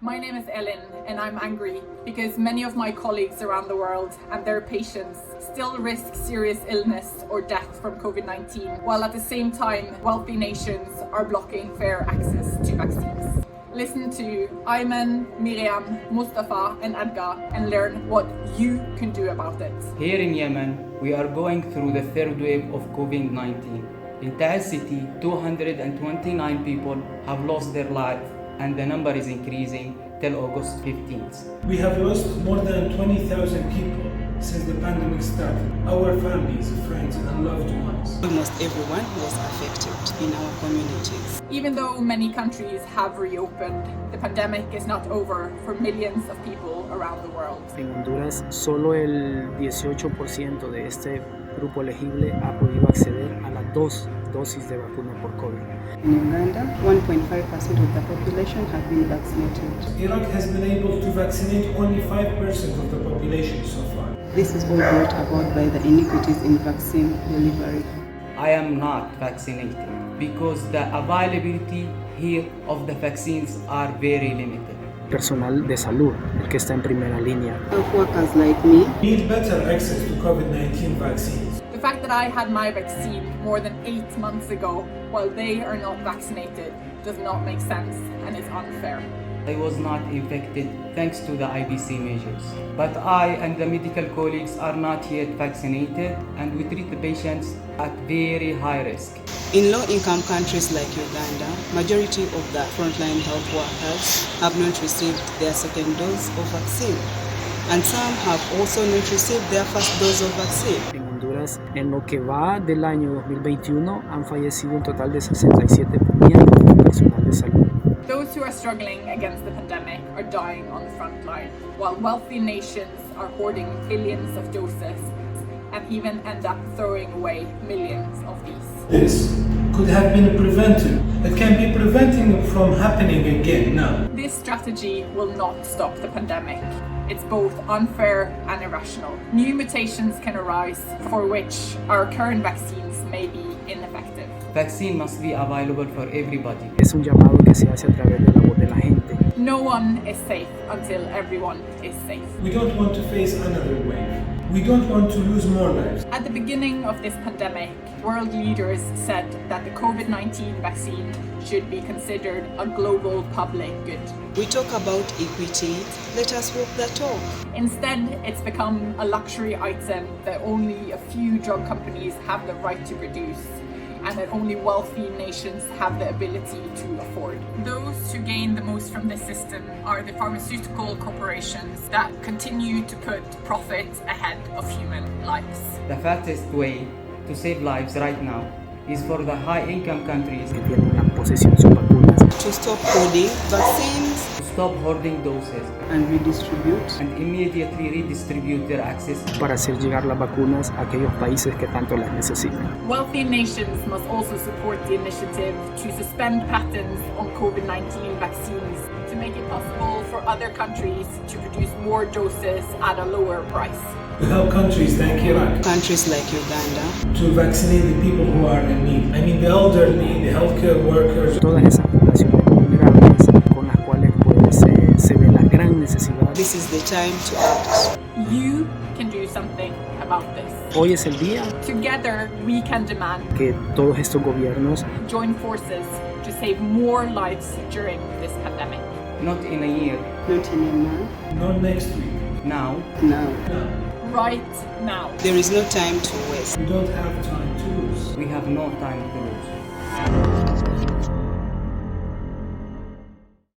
My name is Ellen and I'm angry because many of my colleagues around the world and their patients still risk serious illness or death from COVID-19, while at the same time wealthy nations are blocking fair access to vaccines. Listen to Ayman, Miriam, Mustafa and Edgar and learn what you can do about it. Here in Yemen, we are going through the third wave of COVID-19. In Ta'al City, 229 people have lost their life and the number is increasing till August 15th. We have lost more than 20,000 people since the pandemic started. Our families, friends and loved ones. Almost everyone was affected in our communities. Even though many countries have reopened, the pandemic is not over for millions of people around the world. En Honduras, solo el 18% de este grupo elegible ha podido acceder a las 2 dosis de vacuna por COVID. In Uganda, 1.5% of the population have been vaccinated. Iraq has been able to vaccinate only 5% of the population so far. This is all brought about by the iniquities in vaccine delivery. I am not vaccinated because the availability here of the vaccines are very limited. Personal de salud, el que está en primera línea. Health workers like me Need better access to COVID-19 vaccines. The fact that I had my vaccine more than 8 months ago while they are not vaccinated does not make sense and is unfair. I was not infected thanks to the IBC measures. But I and the medical colleagues are not yet vaccinated and we treat the patients at very high risk. in low-income countries like Uganda, majority of the frontline health workers have not received their second dose of vaccine, and some have also not received their first dose of vaccine. En Honduras, en lo que va del año 2021, han fallecido un total de 67 miembros del personal de salud. Those who are struggling against the pandemic are dying on the front line, while wealthy nations are hoarding billions of doses and even end up throwing away millions of these. This could have been prevented. It can be preventing from happening again now. This strategy will not stop the pandemic. It's both unfair and irrational. New mutations can arise for which our current vaccines may be ineffective. Vaccine must be available for everybody. Es un llamado que se hace a través de la voz de la gente. No one is safe until everyone is safe. We don't want to face another wave. We don't want to lose more lives. At the beginning of this pandemic, world leaders said that the COVID-19 vaccine should be considered a global public good. We talk about equity, let us walk the talk. Instead, it's become a luxury item that only a few drug companies have the right to produce, and that only wealthy nations have the ability to afford. Those who gain the most from this system are the pharmaceutical corporations that continue to put profit ahead of human lives. The fastest way to save lives right now is for the high-income countries Que tienen la posesión de sus vacunas. To stop hoarding vaccines to stop hoarding doses and redistribute. and immediately redistribute their access. Para hacer llegar las vacunas a aquellos países que tanto las necesitan. Wealthy nations must also support the initiative to suspend patents on COVID-19 vaccines to make it possible for other countries to produce more doses at a lower price. To help countries like Iraq Countries like Uganda to vaccinate the people who are in need. I mean the elderly, the healthcare workers. Todas esas poblaciones vulnerables con las cuales pues, se ve la gran necesidad. This is the time to act. You can do something about this. Hoy es el día Together, we can demand que todos estos gobiernos join forces to save more lives during this pandemic. Not in a year, Not in a month, Not next week. now. now. No. Right now. There is no time to waste. We don't have time to lose. We have no time to lose.